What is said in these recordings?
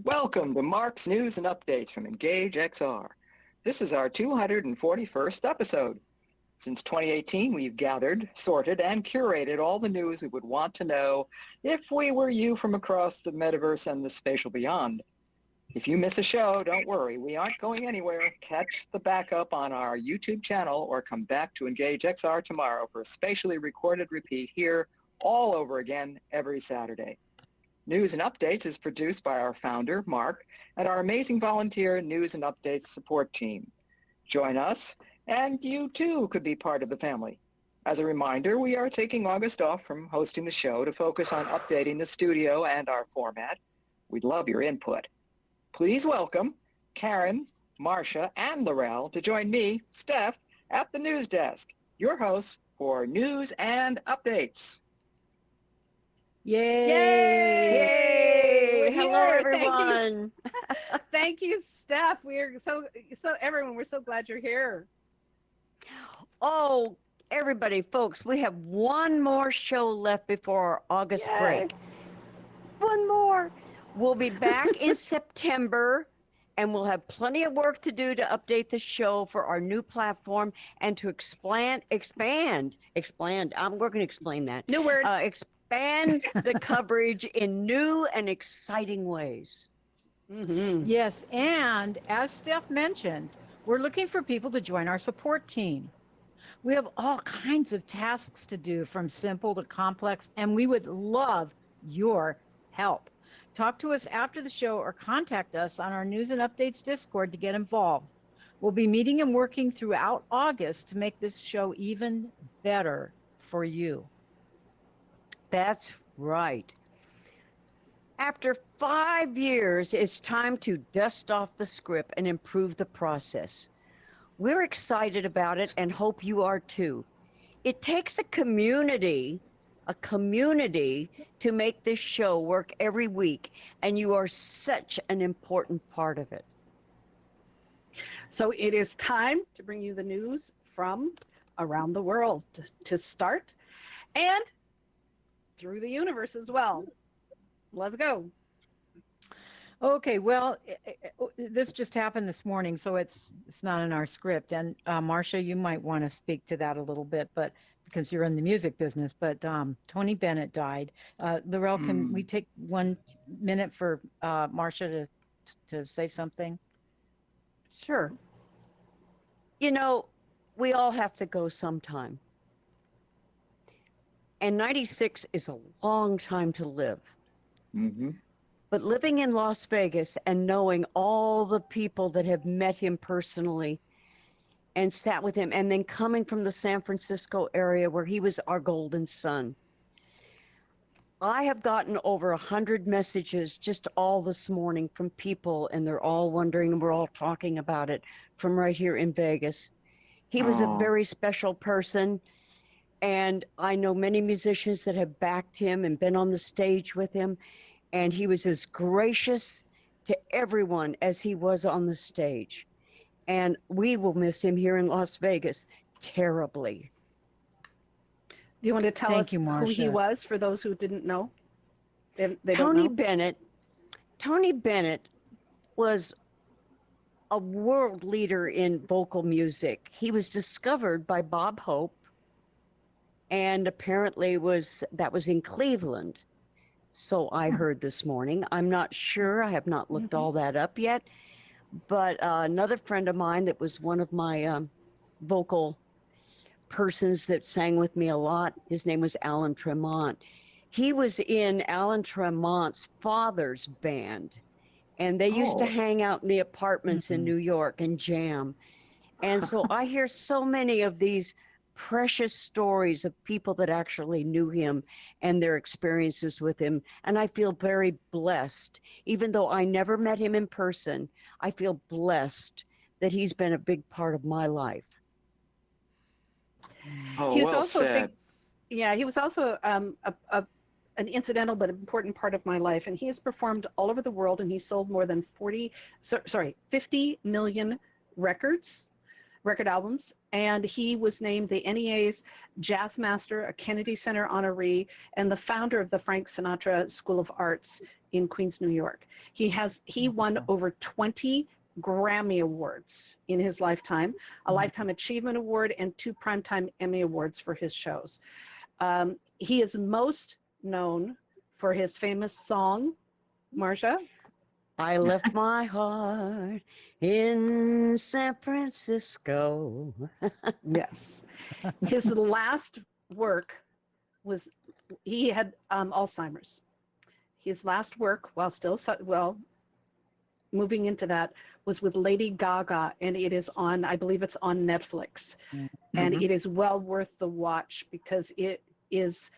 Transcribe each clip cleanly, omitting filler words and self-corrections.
Welcome to Mark's News and Updates from Engage XR. This is our 241st episode. Since 2018, we've gathered, sorted, and curated all the news we would want to know if we were you from across the metaverse and the spatial beyond. If you miss a show, don't worry. We aren't going anywhere. Catch the backup on our YouTube channel or come back to Engage XR tomorrow for a spatially recorded repeat here all over again every Saturday. News and Updates is produced by our founder, Mark, and our amazing volunteer News and Updates support team. Join us, and you too could be part of the family. As a reminder, we are taking August off from hosting the show to focus on updating the studio and our format. We'd love your input. Please welcome Karen, Marcia, and Laurel to join me, Steph, at the news desk, your hosts for News and Updates. Yay! Yay! Hello, Here. everyone. Thank you, Steph. We're so everyone. We're so glad you're here. Oh, everybody, folks, we have one more show left before our August break. One more. We'll be back in September, and we'll have plenty of work to do to update the show for our new platform and to expand. We're going to explain that. New word. Expand the coverage in new and exciting ways. Mm-hmm. Yes, and as Steph mentioned, we're looking for people to join our support team. We have all kinds of tasks to do, from simple to complex, and we would love your help. Talk to us after the show or contact us on our News and Updates Discord to get involved. We'll be meeting and working throughout August to make this show even better for you. That's right. After 5 years, it's time to dust off the script and improve the process. We're excited about it and hope you are too. It takes a community to make this show work every week, and you are such an important part of it. So it is time to bring you the news from around the world to start, and through the universe as well. Let's go. Okay, well, this just happened this morning, so it's not in our script. And Marcia, you might want to speak to that a little bit, but because you're in the music business. But Tony Bennett died. Laurel, can we take 1 minute for Marcia to say something? Sure. You know, we all have to go sometime. And 96 is a long time to live. Mm-hmm. But living in Las Vegas and knowing all the people that have met him personally and sat with him, and then coming from the San Francisco area where he was our golden son. I have gotten over 100 messages just all this morning from people, and they're all wondering, and we're all talking about it from right here in Vegas. He was a very special person. And I know many musicians that have backed him and been on the stage with him. And he was as gracious to everyone as he was on the stage. And we will miss him here in Las Vegas terribly. Do you want to tell us you, who he was for those who didn't know? They Tony don't know? Tony Bennett was a world leader in vocal music. He was discovered by Bob Hope. And apparently that was in Cleveland. So I heard this morning. I'm not sure. I have not looked all that up yet. But another friend of mine that was one of my vocal persons that sang with me a lot, his name was Alan Tremont. He was in Alan Tremont's father's band. And they used to hang out in the apartments in New York and jam. And so I hear so many of these precious stories of people that actually knew him and their experiences with him. And I feel very blessed. Even though I never met him in person, I feel blessed that he's been a big part of my life. Oh, He was well also said. he was also an incidental but important part of my life. And he has performed all over the world, and he sold more than 50 million records. record albums, and he was named the NEA's Jazz Master, a Kennedy Center honoree, and the founder of the Frank Sinatra School of Arts in Queens, New York. He won over 20 Grammy Awards in his lifetime, a Lifetime Achievement Award, and 2 Primetime Emmy Awards for his shows. He is most known for his famous song, Marcia. I left my heart in San Francisco. Yes. His last work was, he had Alzheimer's. His last work, while still, moving into that, was with Lady Gaga, and it is on, I believe it's on Netflix. And it is well worth the watch because it is,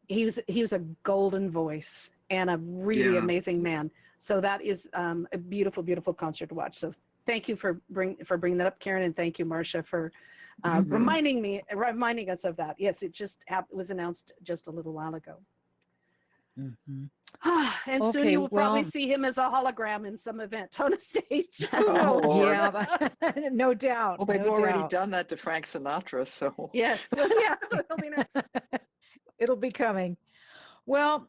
he was a golden voice and a really amazing man. So that is a beautiful, beautiful concert to watch. So thank you for bringing that up, Karen, and thank you, Marcia, for reminding us of that. Yes, it just was announced just a little while ago. And soon Okay, you will probably well- see him as a hologram in some event on a stage. Oh, Lord. Yeah, no doubt. Well, they've no already doubt. done that to Frank Sinatra, so. Yes, yeah, so it'll be nice. It'll be coming. Well,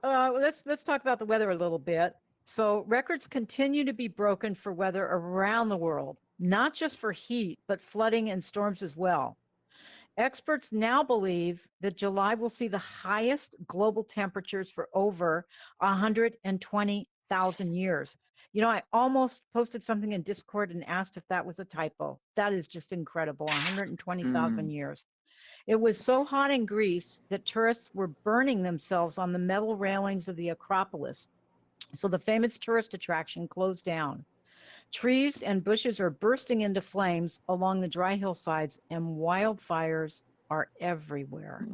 let's talk about the weather a little bit. So records continue to be broken for weather around the world, not just for heat, but flooding and storms as well. Experts now believe that July will see the highest global temperatures for over 120,000 years. You know, I almost posted something in Discord and asked if that was a typo. That is just incredible, 120,000 years. It was so hot in Greece that tourists were burning themselves on the metal railings of the Acropolis. So the famous tourist attraction closed down. Trees and bushes are bursting into flames along the dry hillsides, and wildfires are everywhere.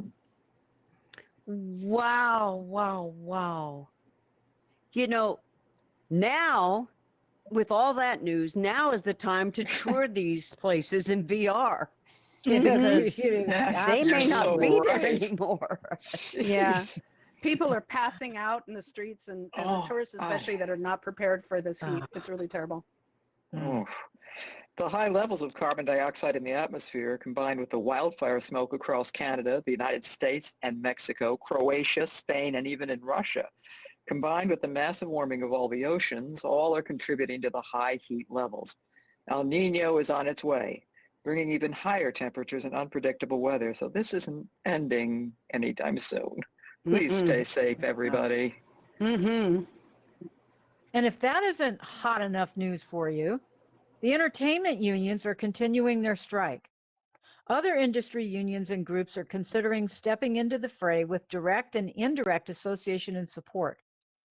Wow, wow, wow. You know, now with all that news, now is the time to tour these places in VR because they You're may not so be there right. anymore. Yeah. Jeez. People are passing out in the streets, and the tourists especially that are not prepared for this heat. It's really terrible. Oh. The high levels of carbon dioxide in the atmosphere, combined with the wildfire smoke across Canada, the United States and Mexico, Croatia, Spain, and even in Russia, combined with the massive warming of all the oceans, all are contributing to the high heat levels. El Nino is on its way, bringing even higher temperatures and unpredictable weather, so this isn't ending anytime soon. Please stay safe, everybody. Mm-hmm. And if that isn't hot enough news for you, the entertainment unions are continuing their strike. Other industry unions and groups are considering stepping into the fray with direct and indirect association and support.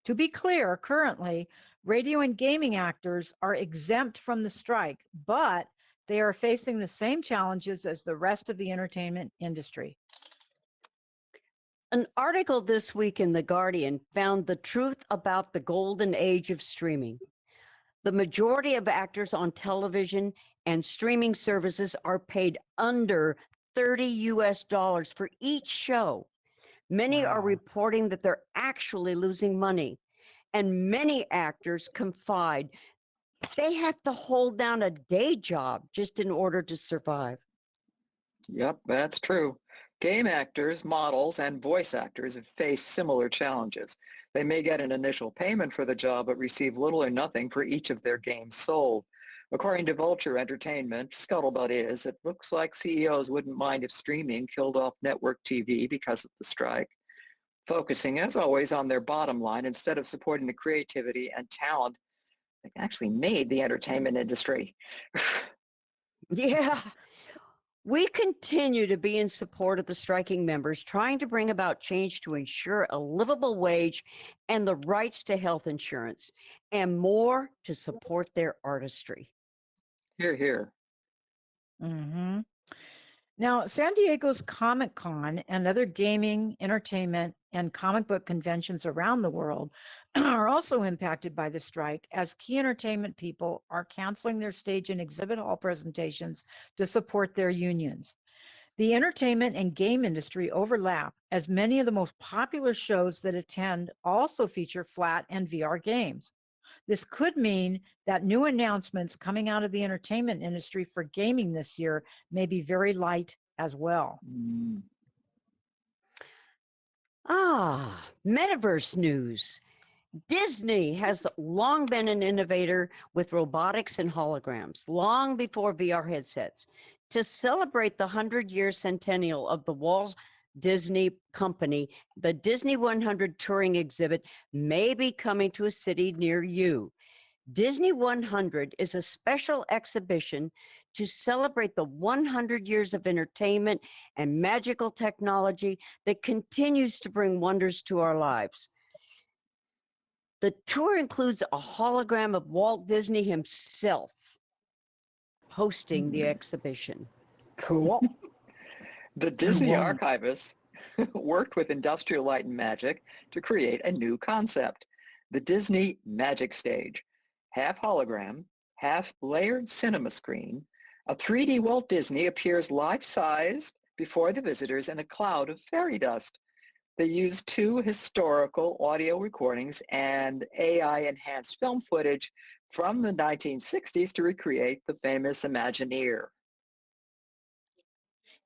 To be clear, currently, radio and gaming actors are exempt from the strike, but they are facing the same challenges as the rest of the entertainment industry. An article this week in The Guardian found the truth about the golden age of streaming. The majority of actors on television and streaming services are paid under $30 for each show. Many are reporting that they're actually losing money, and many actors confide they have to hold down a day job just in order to survive. Yep, that's true. Game actors, models, and voice actors have faced similar challenges. They may get an initial payment for the job, but receive little or nothing for each of their games sold. According to Vulture Entertainment, scuttlebutt is, it looks like CEOs wouldn't mind if streaming killed off network TV because of the strike, focusing, as always, on their bottom line instead of supporting the creativity and talent that actually made the entertainment industry. Yeah. We continue to be in support of the striking members, trying to bring about change to ensure a livable wage and the rights to health insurance, and more to support their artistry. Hear, hear. Mm-hmm. Now, San Diego's Comic-Con and other gaming, entertainment, and comic book conventions around the world are also impacted by the strike, as key entertainment people are canceling their stage and exhibit hall presentations to support their unions. The entertainment and game industry overlap, as many of the most popular shows that attend also feature flat and VR games. This could mean that new announcements coming out of the entertainment industry for gaming this year may be very light as well. Mm. Metaverse news. Disney has long been an innovator with robotics and holograms, long before VR headsets. To celebrate the 100-year centennial of the Walt Disney Company, the Disney 100 touring exhibit may be coming to a city near you. Disney 100 is a special exhibition to celebrate the 100 years of entertainment and magical technology that continues to bring wonders to our lives. The tour includes a hologram of Walt Disney himself hosting the exhibition. Cool. The Disney Wow. archivists worked with Industrial Light and Magic to create a new concept, the Disney Magic Stage. Half hologram, half layered cinema screen, a 3D Walt Disney appears life-sized before the visitors in a cloud of fairy dust. They used 2 historical audio recordings and AI-enhanced film footage from the 1960s to recreate the famous Imagineer.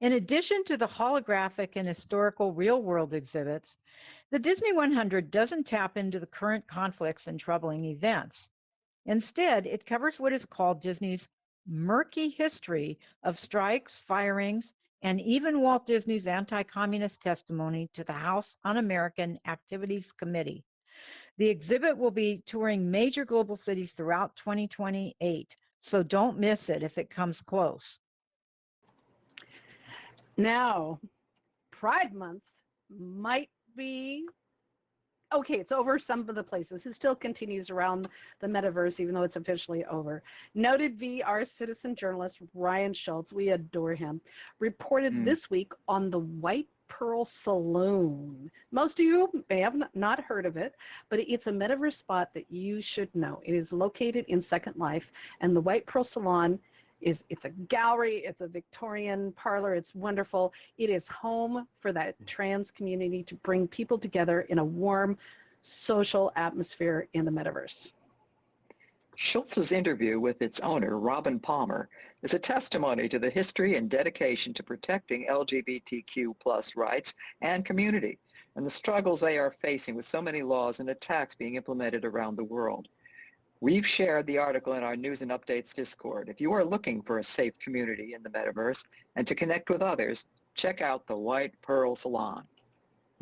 In addition to the holographic and historical real-world exhibits, the Disney 100 doesn't tap into the current conflicts and troubling events. Instead, it covers what is called Disney's murky history of strikes, firings, and even Walt Disney's anti-communist testimony to the House Un-American Activities Committee. The exhibit will be touring major global cities throughout 2028, so don't miss it if it comes close. Now, Pride Month might be okay. It's over some of the places. It still continues around the metaverse, even though it's officially over. Noted VR citizen journalist Ryan Schultz, we adore him, reported this week on the White Pearl Saloon. Most of you may have not heard of it, but it's a metaverse spot that you should know. It is located in Second Life, and the White Pearl Salon it's a gallery, it's a Victorian parlor, it's wonderful. It is home for that trans community to bring people together in a warm social atmosphere in the metaverse. Schultz's interview with its owner, Robin Palmer, is a testimony to the history and dedication to protecting LGBTQ plus rights and community, and the struggles they are facing with so many laws and attacks being implemented around the world. We've shared the article in our News and Updates Discord. If you are looking for a safe community in the metaverse and to connect with others, check out the White Pearl Salon.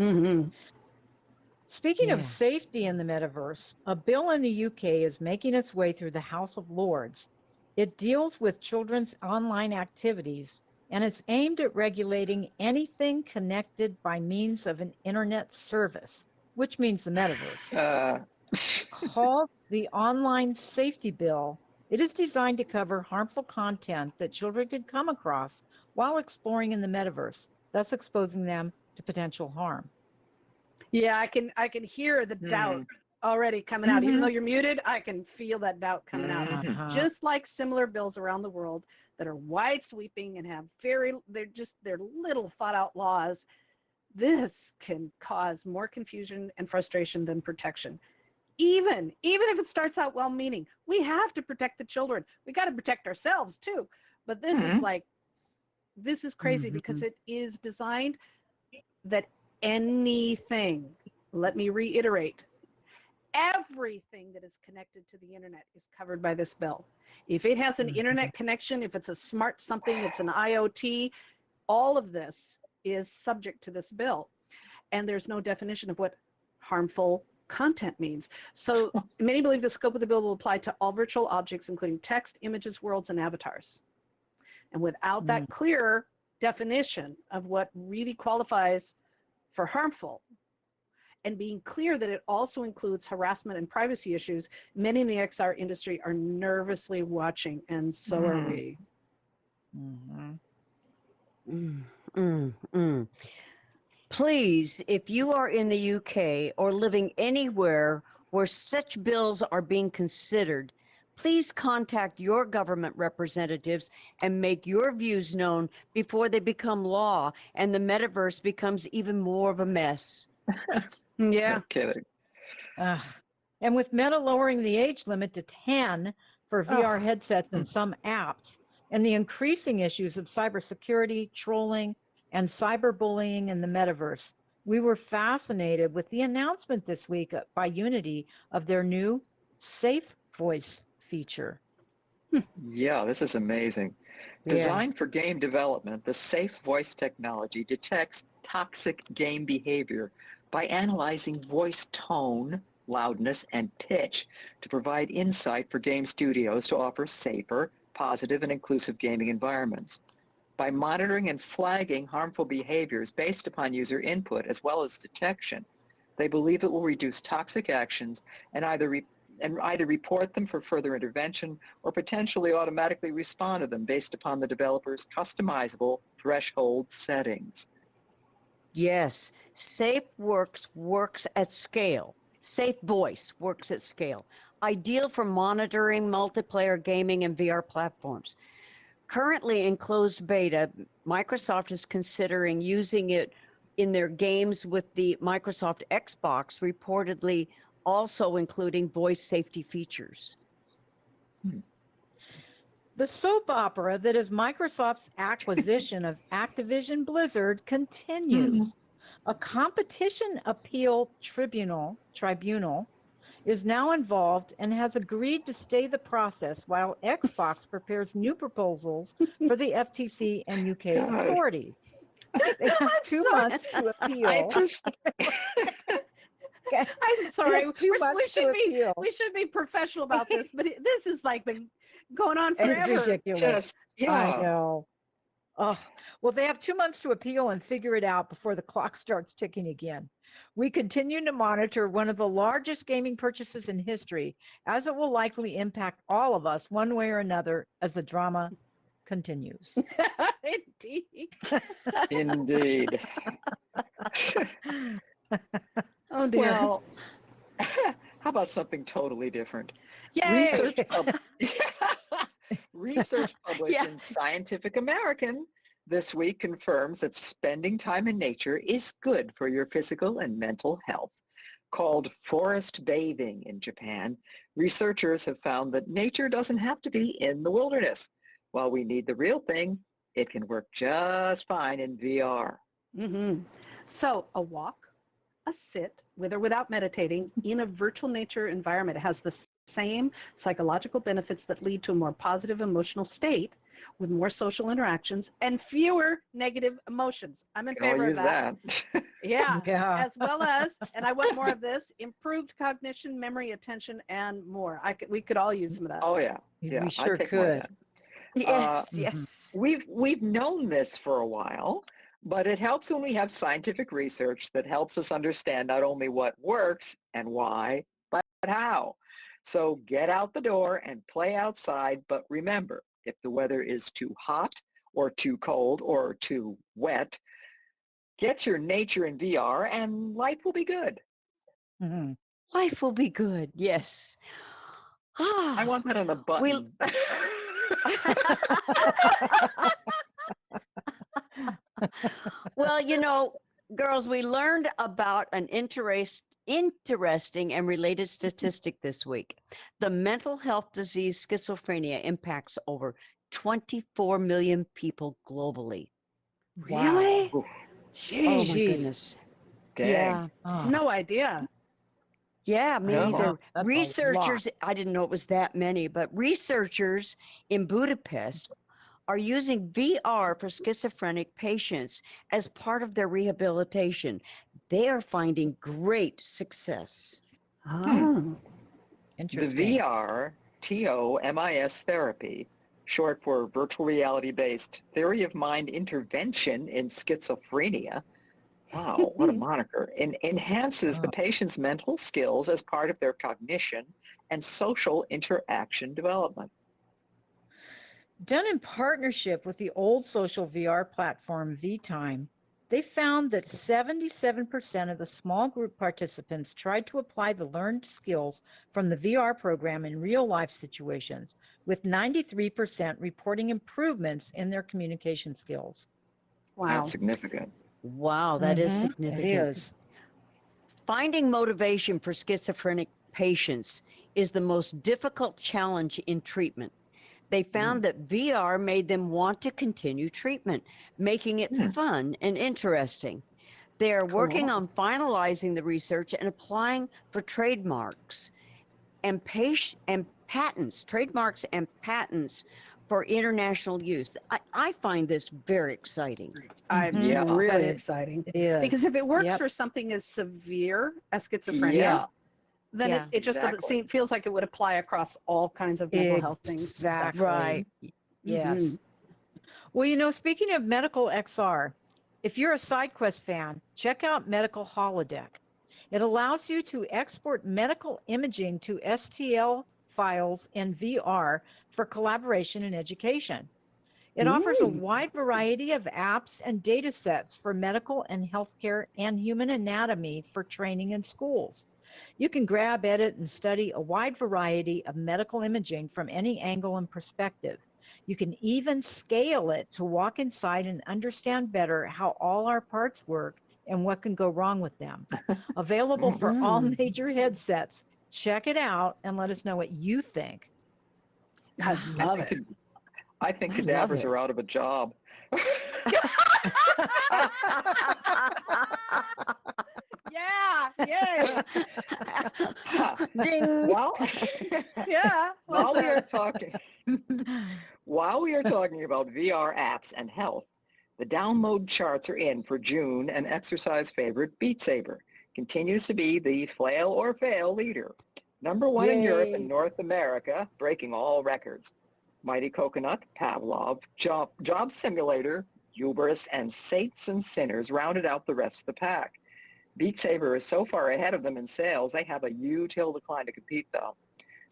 Mm-hmm. Speaking of safety in the metaverse, a bill in the UK is making its way through the House of Lords. It deals with children's online activities, and it's aimed at regulating anything connected by means of an internet service, which means the metaverse. Called the Online Safety Bill, it is designed to cover harmful content that children could come across while exploring in the metaverse, thus exposing them to potential harm. Yeah, I can hear the doubt already coming out. Even though you're muted, I can feel that doubt coming out. Just like similar bills around the world that are wide sweeping and have they're little thought out laws. This can cause more confusion and frustration than protection. Even if it starts out well-meaning, we have to protect the children. We got to protect ourselves too. But this is crazy because it is designed that anything, let me reiterate, everything that is connected to the internet is covered by this bill. If it has an internet connection, if it's a smart something, it's an IoT, all of this is subject to this bill. And there's no definition of what harmful content means. So many believe the scope of the bill will apply to all virtual objects, including text, images, worlds, and avatars. And without that clear definition of what really qualifies for harmful, and being clear that it also includes harassment and privacy issues, many in the XR industry are nervously watching, and so are we. Please, if you are in the UK or living anywhere where such bills are being considered, please contact your government representatives and make your views known before they become law and the metaverse becomes even more of a mess. Yeah. No kidding. And with Meta lowering the age limit to 10 for VR headsets and some apps, and the increasing issues of cybersecurity, trolling, and cyberbullying in the metaverse, we were fascinated with the announcement this week by Unity of their new Safe Voice feature. Yeah, this is amazing. Designed for game development, the safe voice technology detects toxic game behavior by analyzing voice tone, loudness, and pitch to provide insight for game studios to offer safer, positive, and inclusive gaming environments. By monitoring and flagging harmful behaviors based upon user input as well as detection, they believe it will reduce toxic actions and either report them for further intervention or potentially automatically respond to them based upon the developer's customizable threshold settings. Yes, Safe works at scale. Safe Voice works at scale. Ideal for monitoring multiplayer gaming and VR platforms. Currently in closed beta, Microsoft is considering using it in their games with the Microsoft Xbox, reportedly also including voice safety features. The soap opera that is Microsoft's acquisition of Activision Blizzard continues. A competition appeal tribunal is now involved and has agreed to stay the process while Xbox prepares new proposals for the FTC and UK authorities. They have 2 months to appeal. I'm sorry. appeal. We should be professional about this, but this is like been going on It's forever. ridiculous. Yeah. I know. Oh, well, they have 2 months to appeal and figure it out before the clock starts ticking again. We continue to monitor one of the largest gaming purchases in history, as it will likely impact all of us one way or another as the drama continues. Indeed. Indeed. Oh dear. Well, how about something totally different? Yay! Research published in Scientific American this week confirms that spending time in nature is good for your physical and mental health. Called forest bathing in Japan, researchers have found that nature doesn't have to be in the wilderness. While we need the real thing, it can work just fine in VR. Mm-hmm. So a walk, a sit, with or without meditating, in a virtual nature environment has the same psychological benefits that lead to a more positive emotional state with more social interactions and fewer negative emotions. I'm in favor of that. Yeah. As well as, and I want more of this, improved cognition, memory, attention, and more. We could all use some of that. Oh yeah. We sure could. Yes. We've known this for a while, but it helps when we have scientific research that helps us understand not only what works and why, but how. So get out the door and play outside, but remember, if the weather is too hot or too cold or too wet, get your nature in VR and life will be good. Mm-hmm. Life will be good. Yes. I want that on the button. Well, girls, we learned about an interesting and related statistic this week. The mental health disease schizophrenia impacts over 24 million people globally. Really? Wow. Jeez. Oh my goodness. Dang. Yeah. Oh. No idea. Yeah, me either. That's a Researchers, I didn't know it was that many, but researchers in Budapest are using VR for schizophrenic patients as part of their rehabilitation. They are finding great success. Oh. Interesting. The VR TOMIS therapy, short for virtual reality-based theory of mind intervention in schizophrenia, wow, what a moniker, enhances the patient's mental skills as part of their cognition and social interaction development. Done in partnership with the old social VR platform VTime, they found that 77% of the small group participants tried to apply the learned skills from the VR program in real life situations, with 93% reporting improvements in their communication skills. Wow. That's significant. Wow, that is significant. It is. Finding motivation for schizophrenic patients is the most difficult challenge in treatment. They found that VR made them want to continue treatment, making it fun and interesting. They are working on finalizing the research and applying for trademarks and trademarks and patents for international use. I find this very exciting. I'm Yeah. really exciting. Yeah. Because if it works Yep. for something as severe as schizophrenia, Yeah. then Yeah. it just doesn't Exactly. feels like it would apply across all kinds of mental health things. and stuff. Exactly. Right. Yes. Well, speaking of medical XR, if you're a SideQuest fan, check out Medical Holodeck. It allows you to export medical imaging to STL files in VR for collaboration and education. It offers a wide variety of apps and data sets for medical and healthcare and human anatomy for training in schools. You can grab, edit, and study a wide variety of medical imaging from any angle and perspective. You can even scale it to walk inside and understand better how all our parts work and what can go wrong with them. Available for all major headsets. Check it out and let us know what you think. I love it. I think I love cadavers it. are out of a job. Yeah, yay. Ding. While, Yeah. while we are talking, while we are talking about VR apps and health, the download charts are in for June, and exercise favorite Beat Saber continues to be the flail or fail leader. Number one in Europe and Yay. North America, breaking all records. Mighty Coconut, Pavlov, Job Simulator, Hubris, and Saints and Sinners rounded out the rest of the pack. Beat Saber is so far ahead of them in sales, they have a huge hill to climb to compete, though.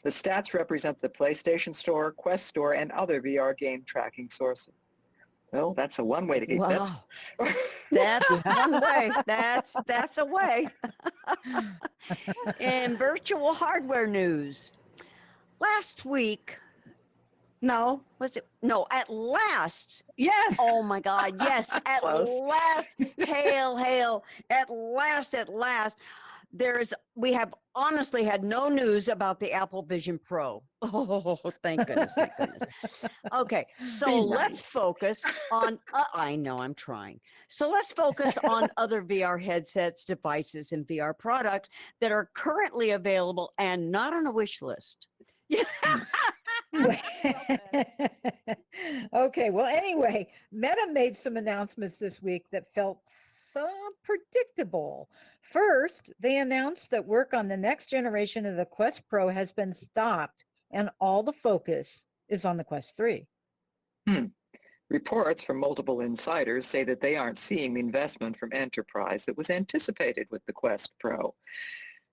The stats represent the PlayStation Store, Quest Store, and other VR game tracking sources. Well, that's a one way to keep Wow. it. That's one way. That's a way. In virtual hardware news, last week, No. was it? No, at last. Yes. Oh my God. Yes, at Close. last. Hail, hail. At last, at last. We have honestly had no news about the Apple Vision Pro. Oh, thank goodness, thank goodness. Okay, so Be let's nice. focus on, I know I'm trying. So let's focus on other VR headsets, devices, and VR products that are currently available and not on a wish list. Yeah. Okay, well, anyway, Meta made some announcements this week that felt so predictable. First, they announced that work on the next generation of the Quest Pro has been stopped and all the focus is on the Quest 3. Reports from multiple insiders say that they aren't seeing the investment from enterprise that was anticipated with the Quest Pro.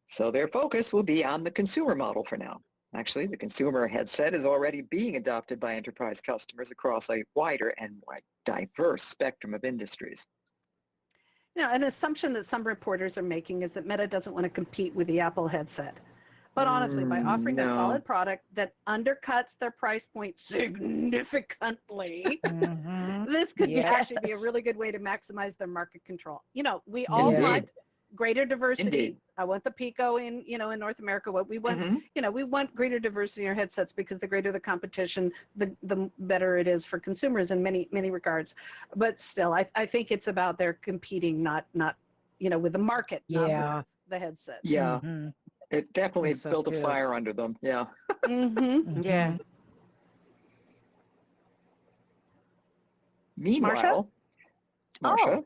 So their focus will be on the consumer model for now. Actually, the consumer headset is already being adopted by enterprise customers across a wider and diverse spectrum of industries. You know, an assumption that some reporters are making is that Meta doesn't want to compete with the Apple headset. But honestly, by offering a No. solid product that undercuts their price point significantly, this could actually be a Yes. really good way to maximize their market control. You know, we all Indeed. want greater diversity. Indeed. I want the Pico in North America. What we want, Mhm. we want greater diversity in our headsets because the greater the competition, the better it is for consumers in many regards. But still, I think it's about they're competing, not with the market, not Yeah. with the headset. Yeah, Mhm. it definitely Think so, built a too. fire under them. Yeah. Mm-hmm. Yeah. Meanwhile, Oh. Marsha?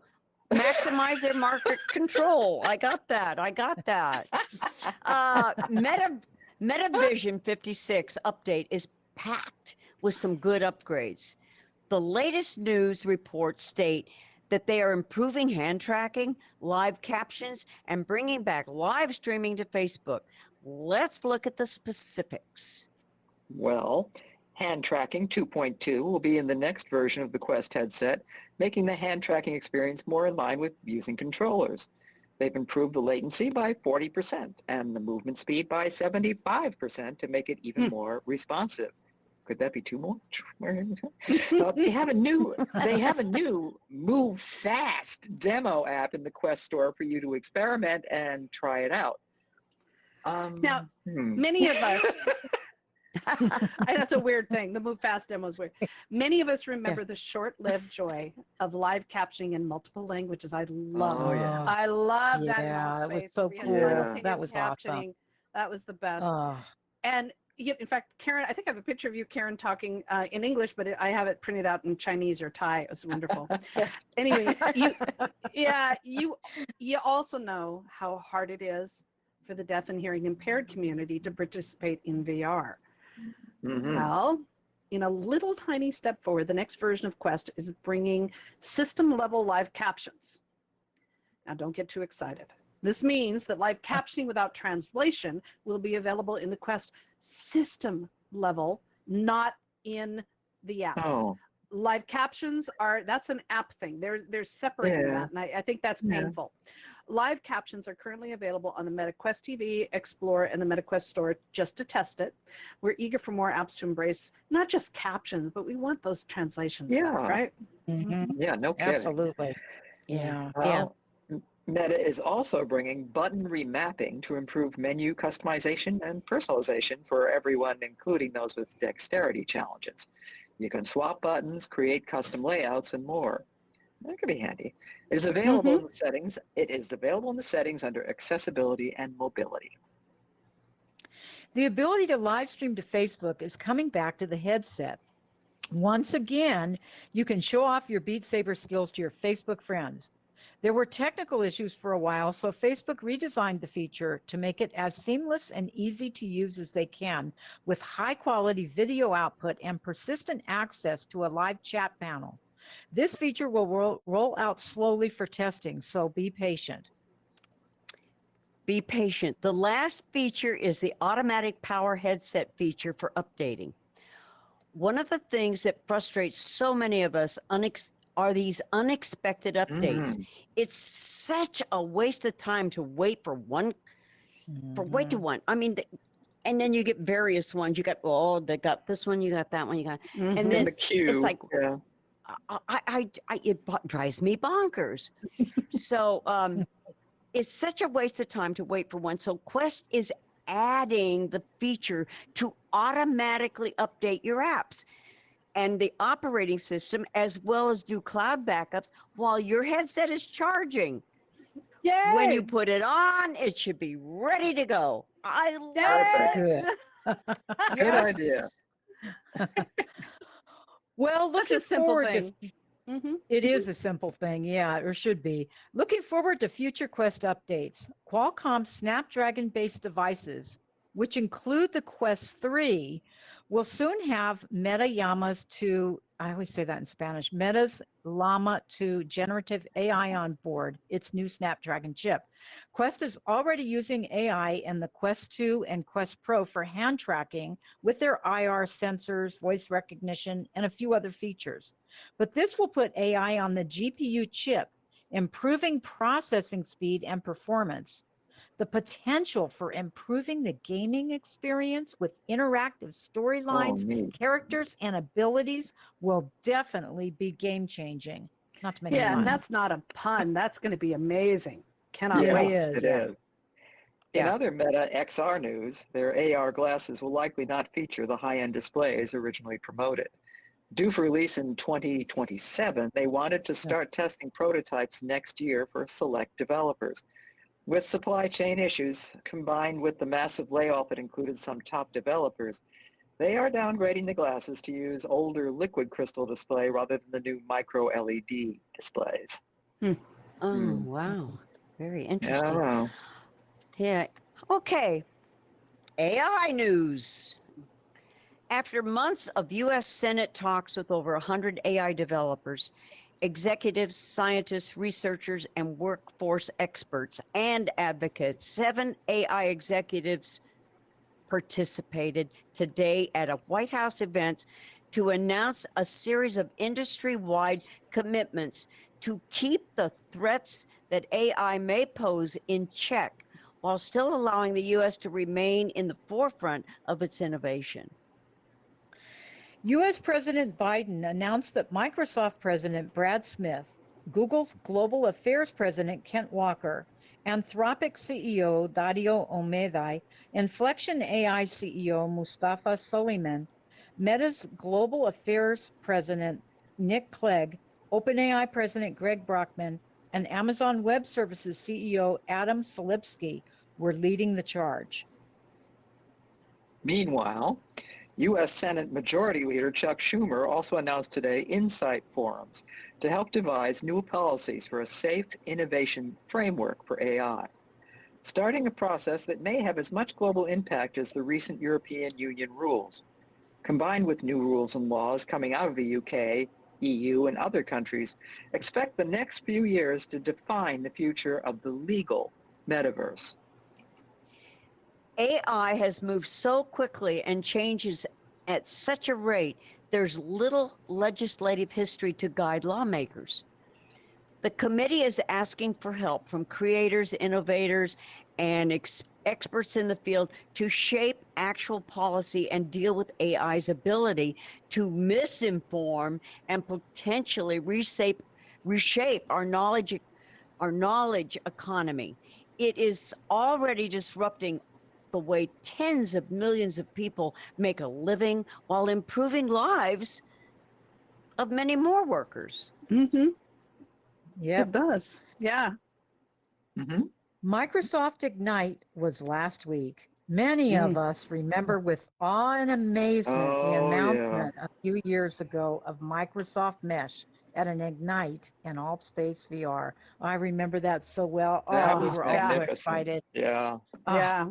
Maximize their market control. I got that. MetaVision 56 update is packed with some good upgrades. The latest news reports state that they are improving hand tracking, live captions, and bringing back live streaming to Facebook. Let's look at the specifics. Well, hand tracking 2.2 will be in the next version of the Quest headset, making the hand tracking experience more in line with using controllers. They've improved the latency by 40% and the movement speed by 75% to make it even more responsive. Could that be too much? They have a new Move Fast demo app in the Quest store for you to experiment and try it out. Now, Hmm. many of us, that's a weird thing. The Move Fast demo is weird. Many of us remember the short-lived joy of live captioning in multiple languages. I love Oh, it. yeah. I love that in Yeah, it was Altspace so where we had cool. simultaneous That was captioning. awesome. That was the best. Oh, And in fact, Karen, I think I have a picture of you, Karen, talking in English, but I have it printed out in Chinese or Thai. It was wonderful. Anyway, you also know how hard it is for the deaf and hearing impaired community to participate in VR. Mhm. Well, in a little tiny step forward, the next version of Quest is bringing system-level live captions. Now, don't get too excited. This means that live captioning without translation will be available in the Quest system level, not in the apps. Oh, Live captions that's an app thing. They're separating Yeah. that, and I think that's Yeah. painful. Live captions are currently available on the Meta Quest TV, Explore, and the Meta Quest store just to test it. We're eager for more apps to embrace not just captions, but we want those translations back, Yeah. right? mhm. Yeah, no kidding. Absolutely. Yeah. Yeah. Yeah. Well, Meta is also bringing button remapping to improve menu customization and personalization for everyone, including those with dexterity challenges. You can swap buttons, create custom layouts, and more. That could be handy. It is available in the settings. It is available in the settings under accessibility and mobility. The ability to live stream to Facebook is coming back to the headset. Once again, you can show off your Beat Saber skills to your Facebook friends. There were technical issues for a while, so Facebook redesigned the feature to make it as seamless and easy to use as they can, with high quality video output and persistent access to a live chat panel. This feature will roll out slowly for testing, so be patient. Be patient. The last feature is the automatic power headset feature for updating. One of the things that frustrates so many of us are these unexpected updates. Mhm. It's such a waste of time to wait for one, wait to one. I mean, and then you get various ones. You got, they got this one, you got that one, you got, and In then the queue. it's like, Yeah. it drives me bonkers. So it's such a waste of time to wait for one. So Quest is adding the feature to automatically update your apps and the operating system, as well as do cloud backups while your headset is charging. Yay! When you put it on, it should be ready to go. I love Perfect. it. Good idea. Well, Such a looking simple forward thing. to it is a simple thing, yeah, or should be. Looking forward to future Quest updates. Qualcomm Snapdragon-based devices, which include the Quest 3, will soon have Meta Llama's 2, I always say that in Spanish, Meta's Llama 2 generative AI on board, its new Snapdragon chip. Quest is already using AI in the Quest 2 and Quest Pro for hand tracking with their IR sensors, voice recognition, and a few other features. But this will put AI on the GPU chip, improving processing speed and performance. The potential for improving the gaming experience with interactive storylines, neat. characters, and abilities will definitely be game changing. Not to make Yeah, fun. and that's not a pun. That's going to be amazing. Cannot It wait. is, It yeah. is. In Yeah. other Meta XR news, their AR glasses will likely not feature the high-end displays originally promoted. Due for release in 2027, they wanted to start testing prototypes next year for select developers. With supply chain issues combined with the massive layoff that included some top developers, they are downgrading the glasses to use older liquid crystal display rather than the new micro LED displays. Oh, wow. Very interesting. Yeah. Yeah. Okay. AI news. After months of U.S. Senate talks with over 100 AI developers, executives, scientists, researchers, and workforce experts and advocates, 7 AI executives participated today at a White House event to announce a series of industry-wide commitments to keep the threats that AI may pose in check while still allowing the U.S. to remain in the forefront of its innovation. U.S. President Biden announced that Microsoft President Brad Smith, Google's Global Affairs President Kent Walker, Anthropic CEO Dario Omedai, Inflection AI CEO Mustafa Soliman, Meta's Global Affairs President Nick Clegg, OpenAI President Greg Brockman, and Amazon Web Services CEO Adam Selipsky were leading the charge. Meanwhile, U.S. Senate Majority Leader Chuck Schumer also announced today Insight Forums to help devise new policies for a safe innovation framework for AI, starting a process that may have as much global impact as the recent European Union rules. Combined with new rules and laws coming out of the UK, EU, and other countries, expect the next few years to define the future of the legal metaverse. AI has moved so quickly and changes at such a rate, there's little legislative history to guide lawmakers. The committee is asking for help from creators, innovators, and experts in the field to shape actual policy and deal with AI's ability to misinform and potentially reshape our knowledge economy. It is already disrupting the way tens of millions of people make a living while improving lives of many more workers. Mm-hmm. Yeah, It does. Yeah. Mm-hmm. Microsoft Ignite was last week. Many of us remember with awe and amazement the announcement a few years ago of Microsoft Mesh at an Ignite in AltspaceVR. I remember that so well. That We was were all so magnificent. excited. Yeah. Yeah.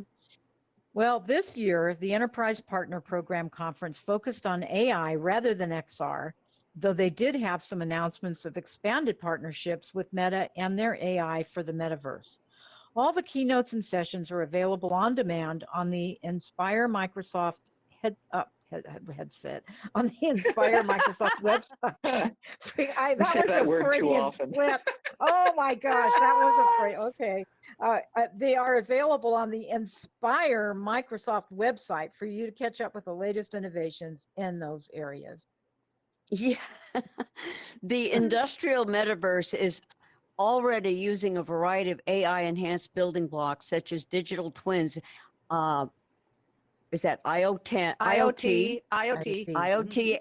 Well, this year, the Enterprise Partner Program Conference focused on AI rather than XR, though they did have some announcements of expanded partnerships with Meta and their AI for the metaverse. All the keynotes and sessions are available on demand on the Inspire Microsoft headset, on the Inspire Microsoft website. That was a Freudian slip. Oh my gosh, that was a Freudian. Okay. They are available on the Inspire Microsoft website for you to catch up with the latest innovations in those areas. Yeah. The industrial metaverse is already using a variety of AI-enhanced building blocks, such as digital twins. Is that IoT,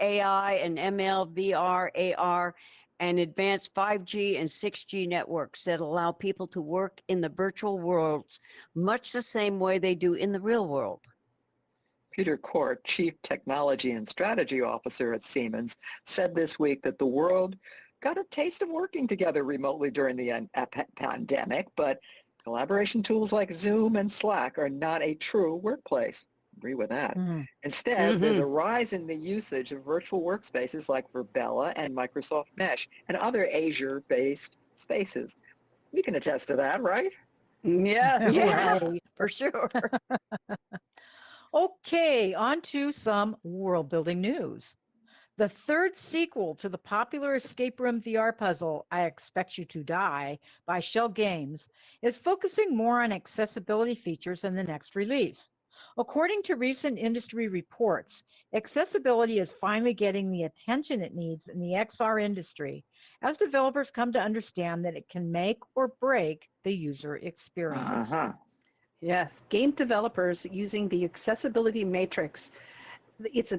AI, and ML, VR, AR, and advanced 5G and 6G networks that allow people to work in the virtual worlds much the same way they do in the real world. Peter Court, Chief Technology and Strategy Officer at Siemens, said this week that the world got a taste of working together remotely during the pandemic, but collaboration tools like Zoom and Slack are not a true workplace. Agree with that. Instead, there's a rise in the usage of virtual workspaces like Verbella and Microsoft Mesh and other Azure-based spaces. You can attest to that, right? Yeah. Yeah, Right. for sure. Okay, on to some world-building news. The third sequel to the popular escape room VR puzzle, I Expect You to Die, by Shell Games, is focusing more on accessibility features in the next release. According to recent industry reports, accessibility is finally getting the attention it needs in the XR industry as developers come to understand that it can make or break the user experience. Yes. Game developers using the accessibility matrix. It's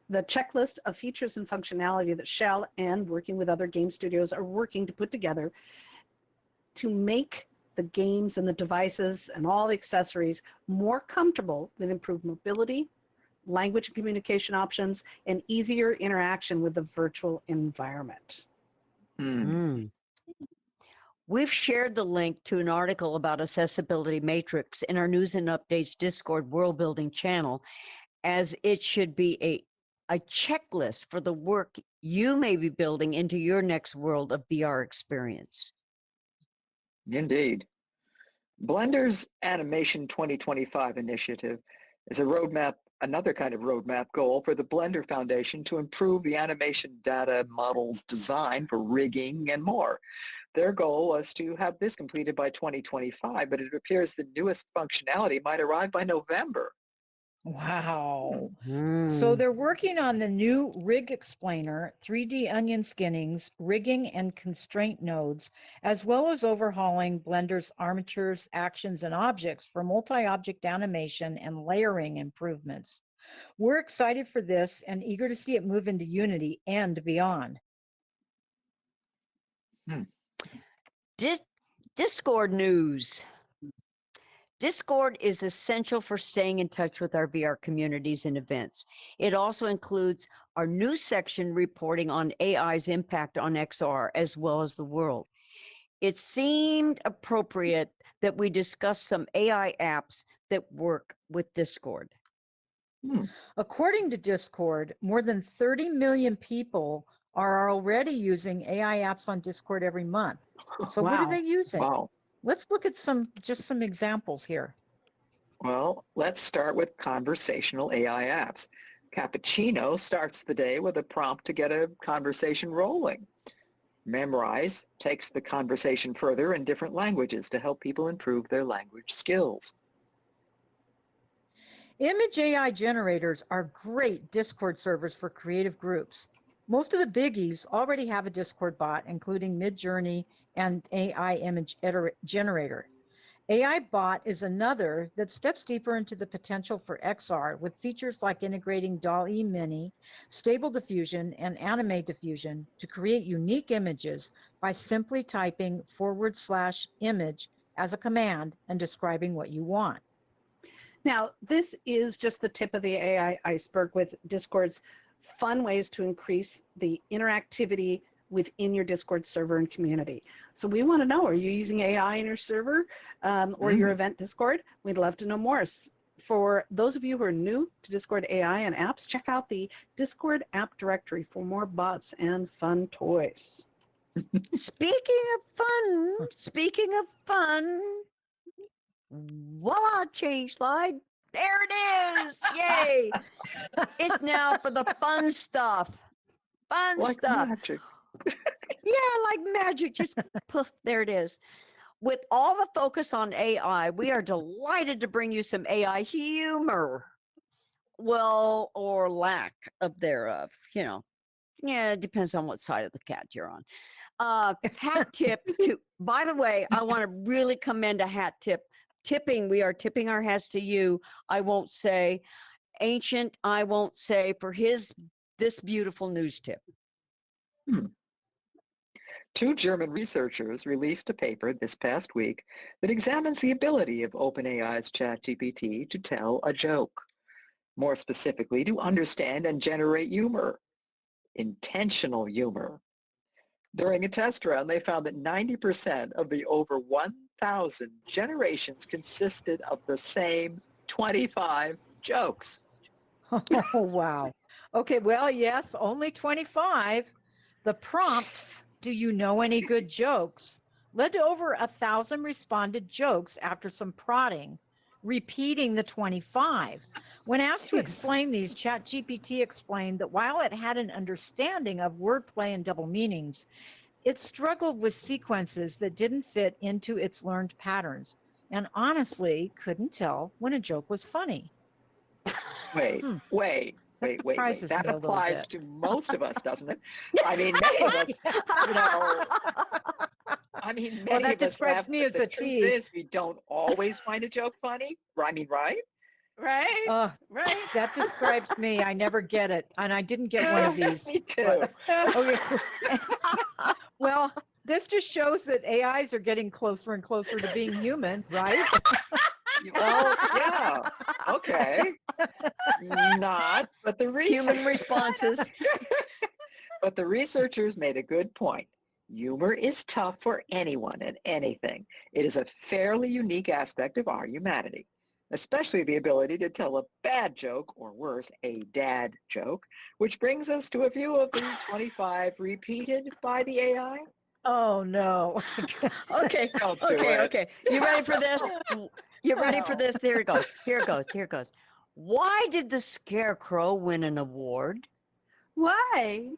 the checklist of features and functionality that Shell and working with other game studios are working to put together to make the games and the devices and all the accessories more comfortable with improved mobility, language and communication options, and easier interaction with the virtual environment. We've shared the link to an article about accessibility matrix in our News and Updates Discord world building channel, as it should be a checklist for the work you may be building into your next world of VR experience. Indeed. Blender's Animation 2025 initiative is a roadmap, another kind of roadmap goal for the Blender Foundation to improve the animation data models design for rigging and more. Their goal was to have this completed by 2025, but it appears the newest functionality might arrive by November. Wow. So Mm. they're working on the new rig explainer, 3D onion skinnings, rigging and constraint nodes, as well as overhauling Blender's armatures, actions, and objects for multi-object animation and layering improvements. We're excited for this and eager to see it move into Unity and beyond. Hmm. Discord news. Discord is essential for staying in touch with our VR communities and events. It also includes our news section reporting on AI's impact on XR as well as the world. It seemed appropriate that we discuss some AI apps that work with Discord. Hmm. According to Discord, more than 30 million people are already using AI apps on Discord every month. So what are Wow. they using? Wow. Let's look at just some examples here. Well, let's start with conversational AI apps. Cappuccino starts the day with a prompt to get a conversation rolling. Memrise takes the conversation further in different languages to help people improve their language skills. Image AI generators are great Discord servers for creative groups. Most of the biggies already have a Discord bot, including Midjourney and AI image generator. AI Bot is another that steps deeper into the potential for XR with features like integrating DALL-E Mini, Stable Diffusion, and Anime Diffusion to create unique images by simply typing /image as a command and describing what you want. Now, this is just the tip of the AI iceberg with Discord's fun ways to increase the interactivity within your Discord server and community. So we want to know, are you using AI in your server or your event Discord? We'd love to know more. For those of you who are new to Discord AI and apps, check out the Discord app directory for more bots and fun toys. Speaking of fun, voila, change slide. There it is. Yay. It's now for the fun stuff. Fun Like stuff. magic. Yeah, like magic. Just poof, there it is. With all the focus on AI, we are delighted to bring you some AI humor. Well, or lack of thereof, you know. Yeah, it depends on what side of the cat you're on. Hat tip to, by the way, I want to really commend a hat tip. Tipping, we are tipping our hats to you. I won't say ancient, I won't say for this beautiful news tip. Two German researchers released a paper this past week that examines the ability of OpenAI's ChatGPT to tell a joke. More specifically, to understand and generate humor, intentional humor. During a test run, they found that 90% of the over 1,000 generations consisted of the same 25 jokes. Oh, wow. Okay, well, yes, only 25. The prompt, do you know any good jokes, led to over 1,000 responded jokes after some prodding, repeating the 25. When asked to Jeez. explain these, ChatGPT explained that while it had an understanding of wordplay and double meanings, it struggled with sequences that didn't fit into its learned patterns and honestly couldn't tell when a joke was funny. Wait. That surprises me That a little applies bit. to most of us, doesn't it? I mean, many of us, you know, Well, many that of us describes have, me but as the a truth T. is we don't always find a joke funny. I mean, right? Right? Right. That describes me. I never get it. And I didn't get one of these. Me too. Okay. Well, this just shows that AIs are getting closer and closer to being human, right? Well, yeah. Okay. Not, but the Human responses. But the researchers made a good point. Humor is tough for anyone and anything. It is a fairly unique aspect of our humanity, especially the ability to tell a bad joke, or worse, a dad joke, which brings us to a few of the 25 repeated by the AI. Oh, no. Okay. Don't do Okay. it. Okay. You ready for this? You ready for this? Here it goes. Here it goes. Here it goes. Why did the Scarecrow win an award? Why?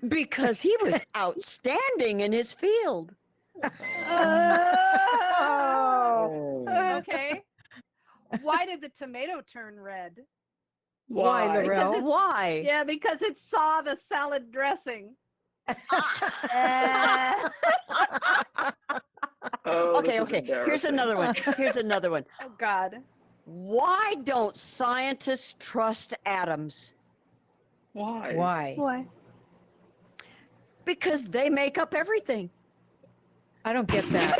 Because he was outstanding in his field. Oh. Oh. Okay. Why did the tomato turn red? Why, Why? Because Laurel? it's Why? yeah, because it saw the salad dressing. Oh, this Okay, is okay. Here's embarrassing. another one. Here's another one. Oh God. Why don't scientists trust atoms? Why? Why? Why? Because they make up everything. I don't get that.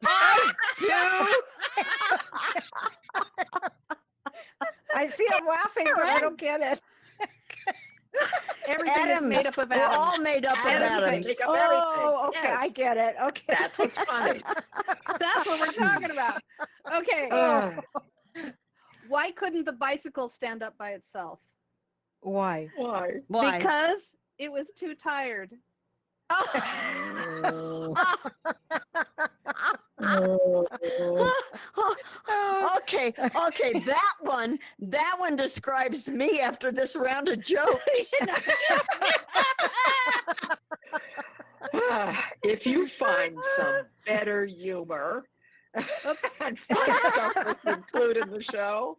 I do. I see I'm laughing, but I don't get it. Everything is made Atoms. up of We're atoms. all made up of Atoms atoms. make up Oh, everything. okay. I Yes. get it. Okay. That's what's funny. That's what we're talking about. Okay. Uh, Why couldn't the bicycle stand up by itself? Why? why? Why? Because it was too tired. Okay, that one describes me after this round of jokes. If you find some better humor and fun stuff to include in the show,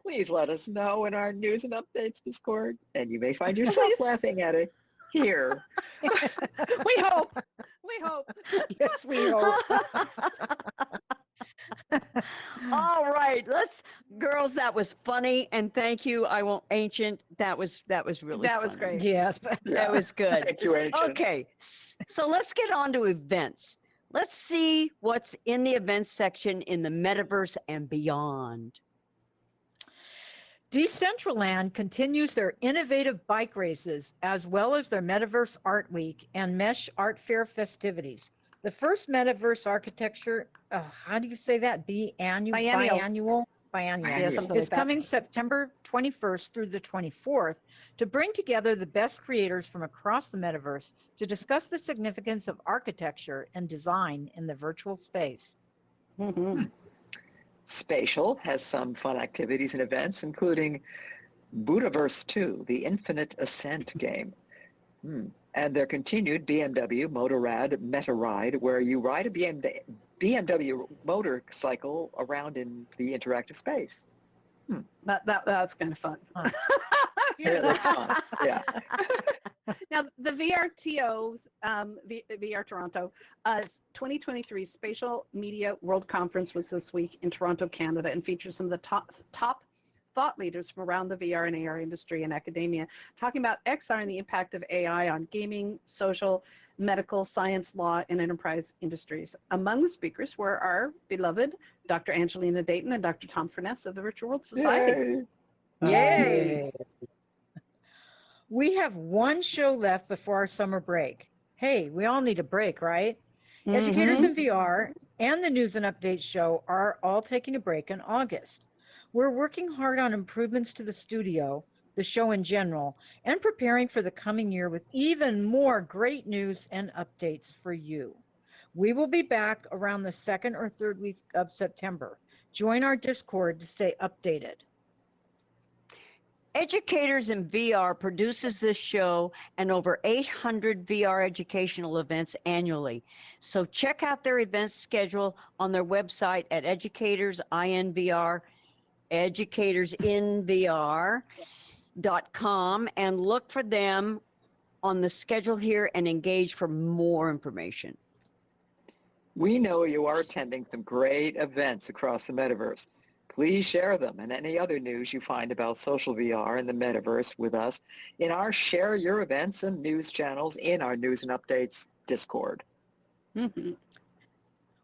please let us know in our news and updates Discord, and you may find yourself Please. laughing at it here. We hope. We hope. Yes, we hope. All right, girls, that was funny, and thank you. I won't ancient. That was really That was funny. great. Yes. That was good. Thank you, Ancient. Okay, so let's get on to events. Let's see what's in the events section in the metaverse and beyond. Decentraland continues their innovative bike races as well as their Metaverse Art Week and Mesh Art Fair festivities. The first Metaverse architecture, how do you say that? Biennial. Yeah, something is like that. coming September 21st through the 24th to bring together the best creators from across the metaverse to discuss the significance of architecture and design in the virtual space. Mhm. Spatial has some fun activities and events, including Budaverse 2, the Infinite Ascent game. And their continued BMW Motorrad Meta Ride, where you ride a BMW motorcycle around in the interactive space. That's kind of fun. Huh. It looks fun. Yeah. Now, the VRTO's, VR Toronto, 2023 Spatial Media World Conference was this week in Toronto, Canada, and features some of the top thought leaders from around the VR and AR industry and academia, talking about XR and the impact of AI on gaming, social, medical, science, law, and enterprise industries. Among the speakers were our beloved Dr. Angelina Dayton and Dr. Tom Furness of the Virtual World Society. Yay. Yay! We have one show left before our summer break. Hey, we all need a break, right? Educators in VR and the News and Updates show are all taking a break in August. We're working hard on improvements to the studio, the show in general, and preparing for the coming year with even more great news and updates for you. We will be back around the second or third week of September. Join our Discord to stay updated. Educators in VR produces this show and over 800 VR educational events annually. So check out their events schedule on their website at educatorsinvr.com and look for them on the schedule here and engage for more information. We know you are attending some great events across the metaverse. Please share them and any other news you find about social VR and the metaverse with us in our Share Your Events and News channels in our News and Updates Discord. Mm-hmm.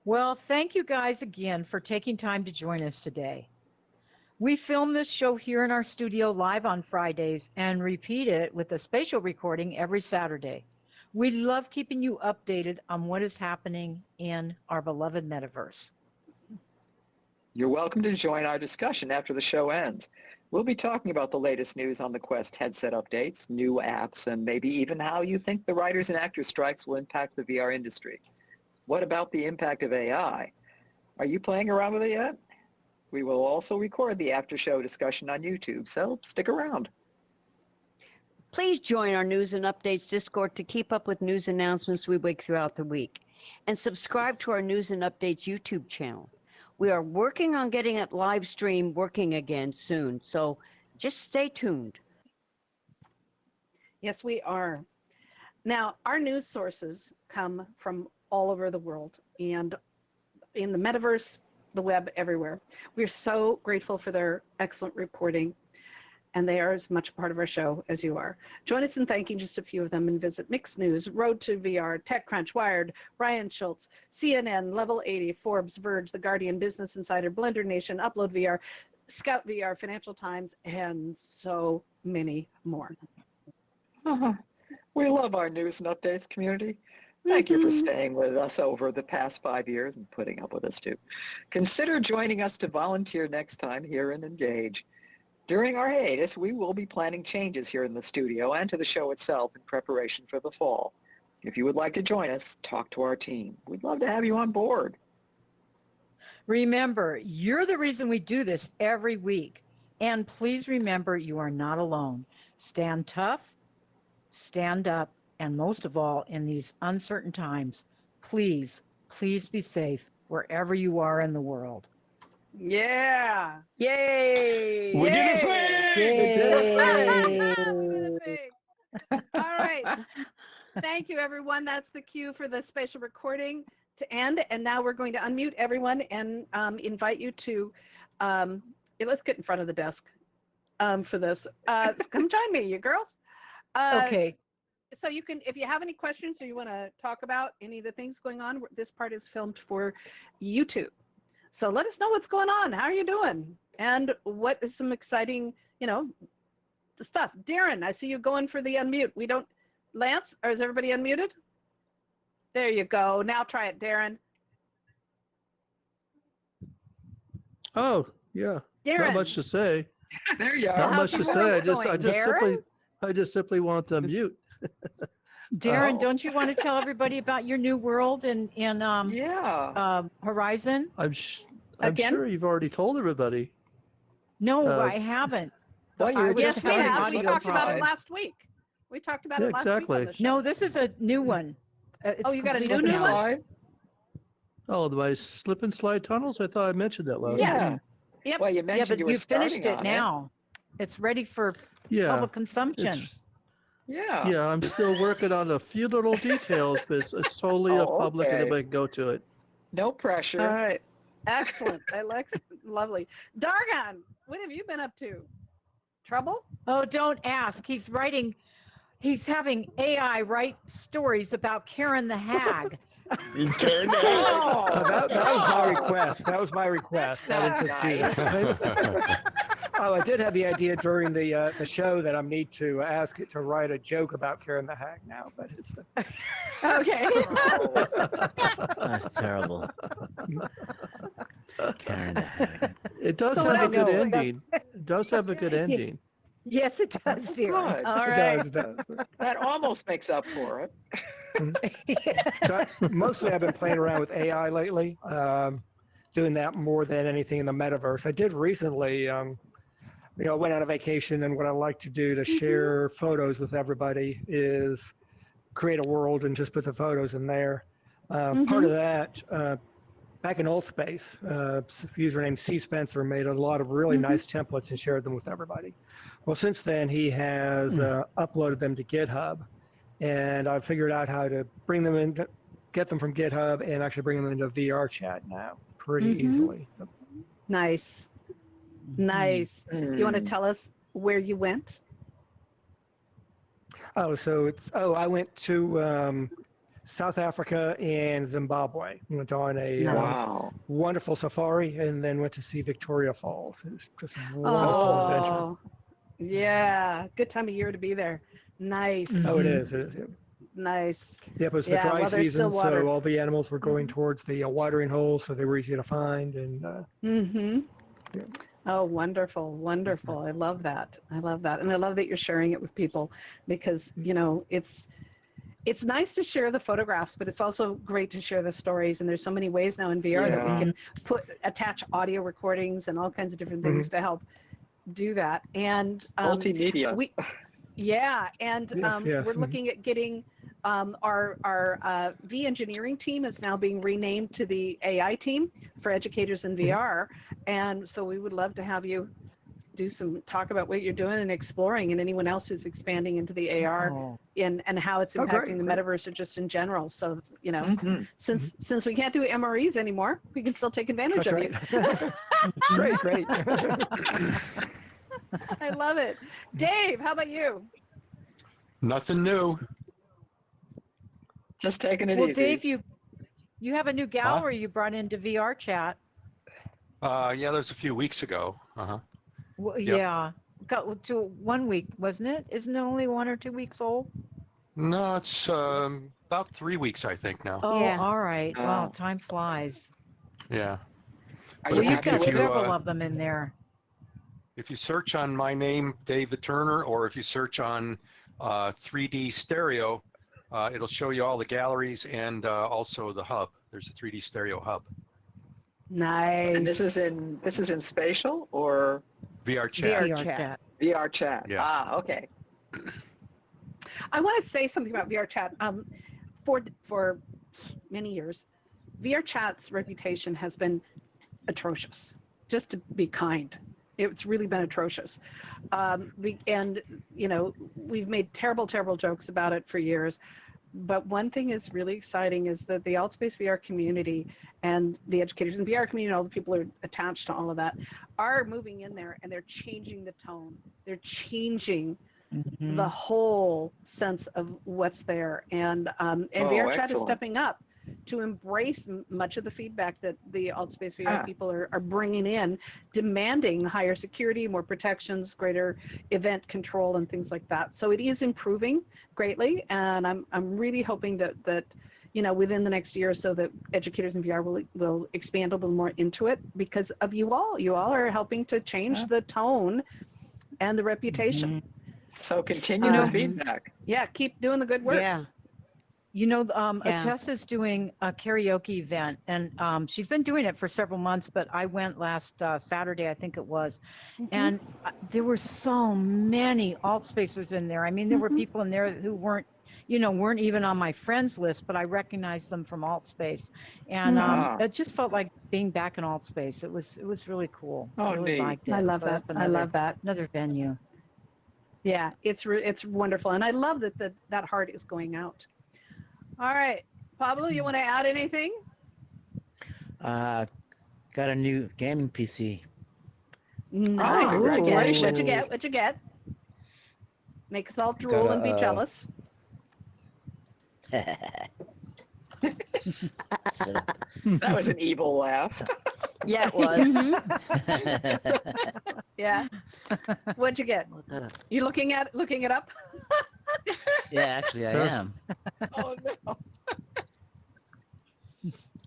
Well, thank you guys again for taking time to join us today. We film this show here in our studio live on Fridays and repeat it with a spatial recording every Saturday. We love keeping you updated on what is happening in our beloved metaverse. You're welcome to join our discussion after the show ends. We'll be talking about the latest news on the Quest headset updates, new apps, and maybe even how you think the writers and actors strikes will impact the VR industry. What about the impact of AI? Are you playing around with it yet? We will also record the after show discussion on YouTube, so stick around. Please join our News and Updates Discord to keep up with news announcements we make throughout the week. And subscribe to our News and Updates YouTube channel. We are working on getting it live stream working again soon. So just stay tuned. Yes, we are. Now, our news sources come from all over the world and in the metaverse, the web, everywhere. We're so grateful for their excellent reporting, and they are as much a part of our show as you are. Join us in thanking just a few of them and visit Mixed News, Road to VR, TechCrunch, Wired, Ryan Schultz, CNN, Level 80, Forbes, Verge, The Guardian, Business Insider, Blender Nation, Upload VR, Scout VR, Financial Times, and so many more. We love our news and updates community. Thank you for staying with us over the past 5 years and putting up with us too. Consider joining us to volunteer next time here and Engage. During our hiatus, we will be planning changes here in the studio and to the show itself in preparation for the fall. If you would like to join us, talk to our team. We'd love to have you on board. Remember, you're the reason we do this every week. And please remember, you are not alone. Stand tough, stand up, and most of all, in these uncertain times, please be safe wherever you are in the world. Yeah. Yay! We did it! Yay! All right. Thank you, everyone. That's the cue for the spatial recording to end. And now we're going to unmute everyone and invite you to, let's get in front of the desk for this. Come join me, you girls. Okay. So you can, if you have any questions or you want to talk about any of the things going on, this part is filmed for YouTube. So let us know what's going on. How are you doing? And what is some exciting, the stuff. Darren, I see you going for the unmute. We don't, Lance, or is everybody unmuted? There you go. Now try it, Darren. Oh, yeah. Darren. Not much to say. There you are. Not how's much to your say. world I just simply want to mute. Darren, Oh. don't you want to tell everybody about your new world in Yeah. Horizon? I'm Again? sure you've already told everybody. No, I haven't. Well, you I were was Yes, just we having telling have. us We audio talked about it problems. last week. We talked about Yeah, it last week on exactly. the show. No, this is a new one. It's Oh, you got a completely new one? Slide? Oh, my slip and slide tunnels? I thought I mentioned that last Yeah. week. Yep. Well, you Yeah, mentioned but you were you finished starting it on now. It's ready for Yeah. public consumption. It's, Yeah. yeah, I'm still working on a few little details, but it's totally Oh, public and okay. everybody can go to it. No pressure. All right. Excellent. I like lovely. Dargon, what have you been up to? Trouble? Oh, don't ask. He's having AI write stories about Karen the Hag. Karen the Hag. Oh, that was my request. That was my request. I didn't just do that. I did have the idea during the show that I need to ask it to write a joke about Karen the Hag now, but it's Okay. That's terrible. Karen the Hag. It does So what have a else good is going- ending. It does have a good ending. Yes, it does, dear. good. All it right. does. That almost makes up for it. Mostly I've been playing around with AI lately, doing that more than anything in the metaverse. I did recently, went on a vacation, and what I like to do to share photos with everybody is create a world and just put the photos in there. Part of that, back in Altspace, user named C. Spencer made a lot of really nice templates and shared them with everybody. Well, since then, he has uploaded them to GitHub, and I've figured out how to bring them in, get them from GitHub, and actually bring them into VR chat now pretty easily. Nice. Nice. You want to Hmm. tell us where you went? I went to South Africa and Zimbabwe. Went on a Wow. wonderful safari, and then went to see Victoria Falls. It was just a wonderful adventure. Oh, yeah. Good time of year to be there. Nice. Oh, it is. It is. Yeah. Nice. Yep, it was the Yeah, dry well, there's still season, water. so all the animals were going towards the watering holes, so they were easy to find. And Yeah. Oh, wonderful, wonderful. I love that. I love that. And I love that you're sharing it with people because, it's nice to share the photographs, but it's also great to share the stories. And there's so many ways now in VR that we Yeah. can attach audio recordings and all kinds of different things to help do that. And Multimedia. and Yes, yes. we're looking at getting Our V engineering team is now being renamed to the AI team for educators in VR, and so we would love to have you do some talk about what you're doing and exploring, and anyone else who's expanding into the AR Oh. and how it's Oh, great, impacting the great. metaverse or just in general. So Mhm. since we can't do MREs anymore, we can still take advantage That's of right. Great, great. you. I love it. Dave, how about you? Nothing new. Just taking it Well, easy. Dave, you have a new gallery you brought into VR chat. Yeah, that was a few weeks ago. Well, Yep. yeah, got to 1 week, wasn't it? Isn't it only 1 or 2 weeks old? No, it's about 3 weeks, I think now. Oh, Yeah. all right. Wow, Oh. time flies. Yeah. Are But you Well, you've happy got with it? several of them in there. If you search on my name, Dave the Turner, or if you search on 3D stereo, it'll show you all the galleries and also the hub. There's a 3D stereo hub. Nice. And this is in spatial or VR chat. VR VR chat. chat. VR chat? Yeah. Ah, okay. I want to say something about VR chat. For many years, VR chat's reputation has been atrocious. Just to be kind, it's really been atrocious. And we've made terrible, terrible jokes about it for years. But one thing is really exciting is that the AltspaceVR community and the educators in the VR community, all the people who are attached to all of that, are moving in there and they're changing the tone. They're changing the whole sense of what's there, and VR chat is excellent. stepping up to embrace much of the feedback that the AltspaceVR Ah. people are bringing in, demanding higher security, more protections, greater event control, and things like that. So it is improving greatly, and I'm really hoping that within the next year or so that educators in VR will expand a little more into it because of you all. You all are helping to change the tone and the reputation. So continue the feedback. Yeah, keep doing the good work. Yeah. Yeah. Yeah. Tessa's doing a karaoke event, and she's been doing it for several months, but I went last Saturday, I think it was, and there were so many AltSpacers in there. I mean, there were people in there who weren't even on my friends list, but I recognized them from AltSpace, and it just felt like being back in AltSpace. It was really cool. Oh, I really neat. liked it. I love Put that. up I love that. Another venue. Yeah, it's wonderful, and I love that heart is going out. All right, Pablo, you want to add anything? Got a new gaming PC. Nice. Oh, What'd you get? congratulations. What'd you get? What'd you get? Make us all drool and be jealous. So, That was an evil laugh. Yeah, it was. Yeah. What'd you get? what kind of- You looking it up? yeah, actually, I am. Oh no.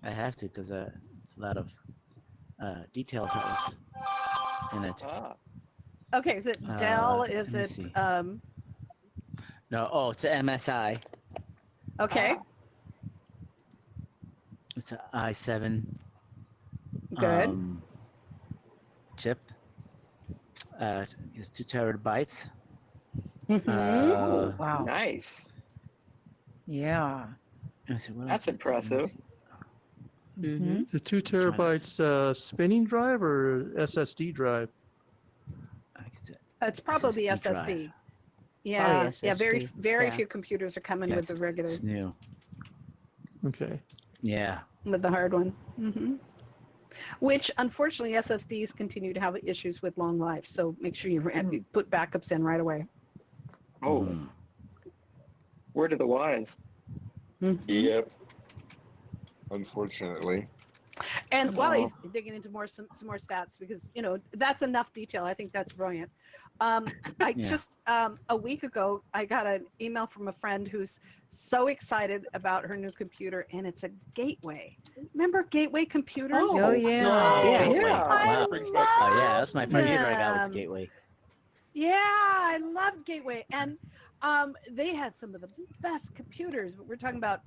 I have to because it's a lot of details that was in it. Ah. Okay, is it Dell? let Is me it see. No, it's a MSI. okay? It's an i7 Good. chip. It's 2 terabytes. Wow. Nice. Yeah. Let's see, what That's else is there? Let me impressive. see. Mhm. It's a 2 terabytes spinning drive or SSD drive? I think it's It's probably SSD SSD. drive. Yeah, Probably yeah. Very SSD, yeah. few computers are coming Yeah, with the regular it's new. Okay. Yeah. with the hard one. Which unfortunately SSDs continue to have issues with long life. So make sure you put backups in right away. Oh, Mhm. word of the wise. Yep. Unfortunately. And while Oh. he's digging into some more stats, because that's enough detail. I think that's brilliant. I Yeah. just a week ago I got an email from a friend who's so excited about her new computer, and it's a Gateway. Remember Gateway computers? Oh, yeah. Yeah. Gateway. Yeah. Wow. Brings Oh back yeah, that's my first computer I got was them. Gateway. Yeah, I love Gateway, and They had some of the best computers. We're talking about,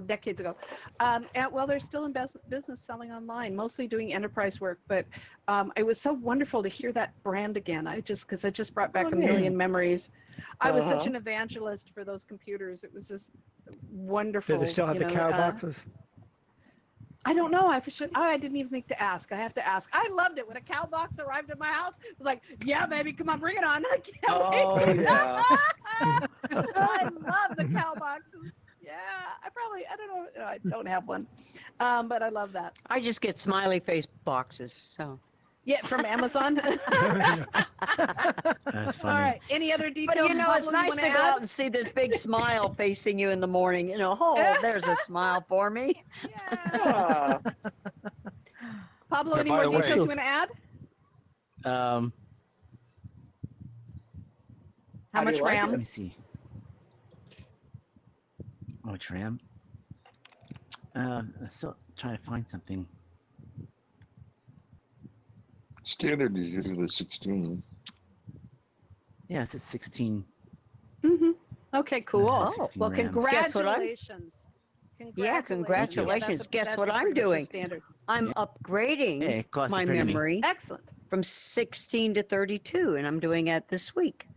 decades ago. And well, they're still in business selling online, mostly doing enterprise work. But it was so wonderful to hear that brand again. Because it just brought back a million memories. I was such an evangelist for those computers. It was just wonderful. Do they still have the cow boxes? I don't know. I didn't even think to ask. I have to ask. I loved it when a cow box arrived at my house. It was like, yeah, baby, come on, bring it on. I can't wait. Yeah. I love the cow boxes. Yeah, I don't know. I don't have one, but I love that. I just get smiley face boxes. So. Yeah, from Amazon. That's funny. All right. Any other details? But it's nice to go out and see this big smile facing you in the morning. There's a smile for me. Yeah. Pablo, any more details you want to add? Um, How much RAM? Let me see. How much RAM? I'm still trying to find something. Standard is usually 16. Yeah, it's at 16. Mm-hmm. Okay, cool. 16 Well, RAM. congratulations. Yeah, congratulations. Guess what I'm doing? Standard. I'm upgrading Yeah, it costs my a penny. memory Excellent. from 16 to 32, and I'm doing it this week.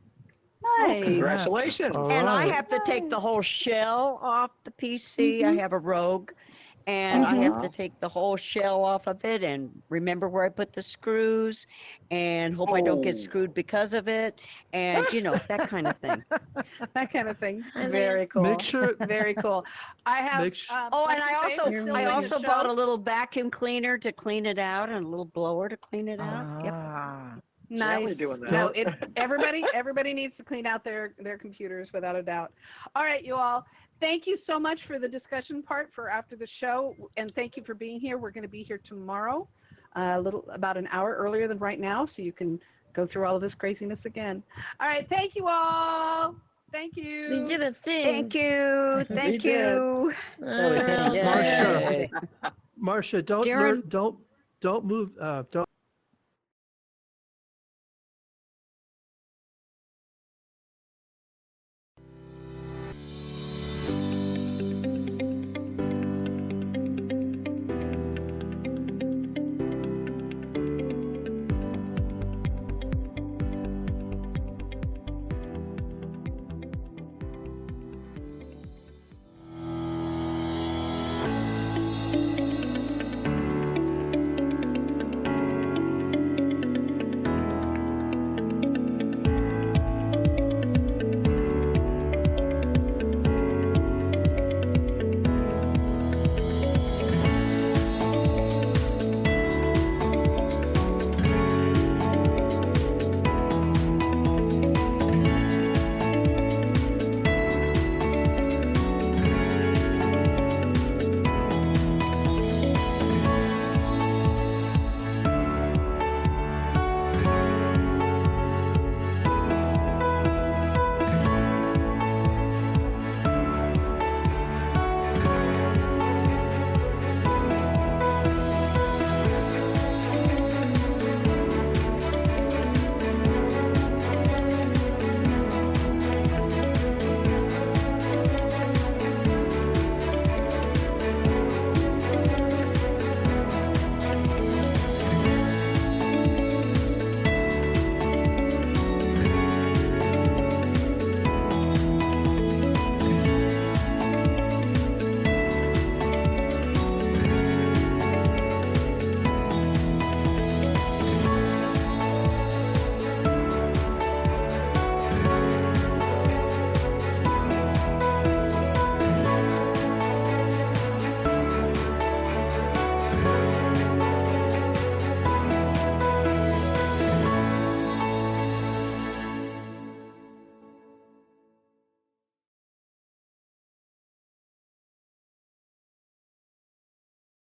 Nice. Congratulations. All And I right. have to take the whole shell off the PC. I have a Rogue, and I have to take the whole shell off of it and remember where I put the screws and hope I don't get screwed because of it. And, that kind of thing. That kind of thing. Very cool. Make sure. Very cool. I have. Make sure- Oh, and I also bought bought a little vacuum cleaner to clean it out and a little blower to clean it out. Yep. Nice. doing that. No, everybody needs to clean out their computers without a doubt. All right, you all. Thank you so much for the discussion part for after the show, and thank you for being here. We're going to be here tomorrow, about an hour earlier than right now, so you can go through all of this craziness again. All right, thank you all. Thank you. We did a thing. Thank you. Thank did. you. Marcia, don't Darren- move. Don't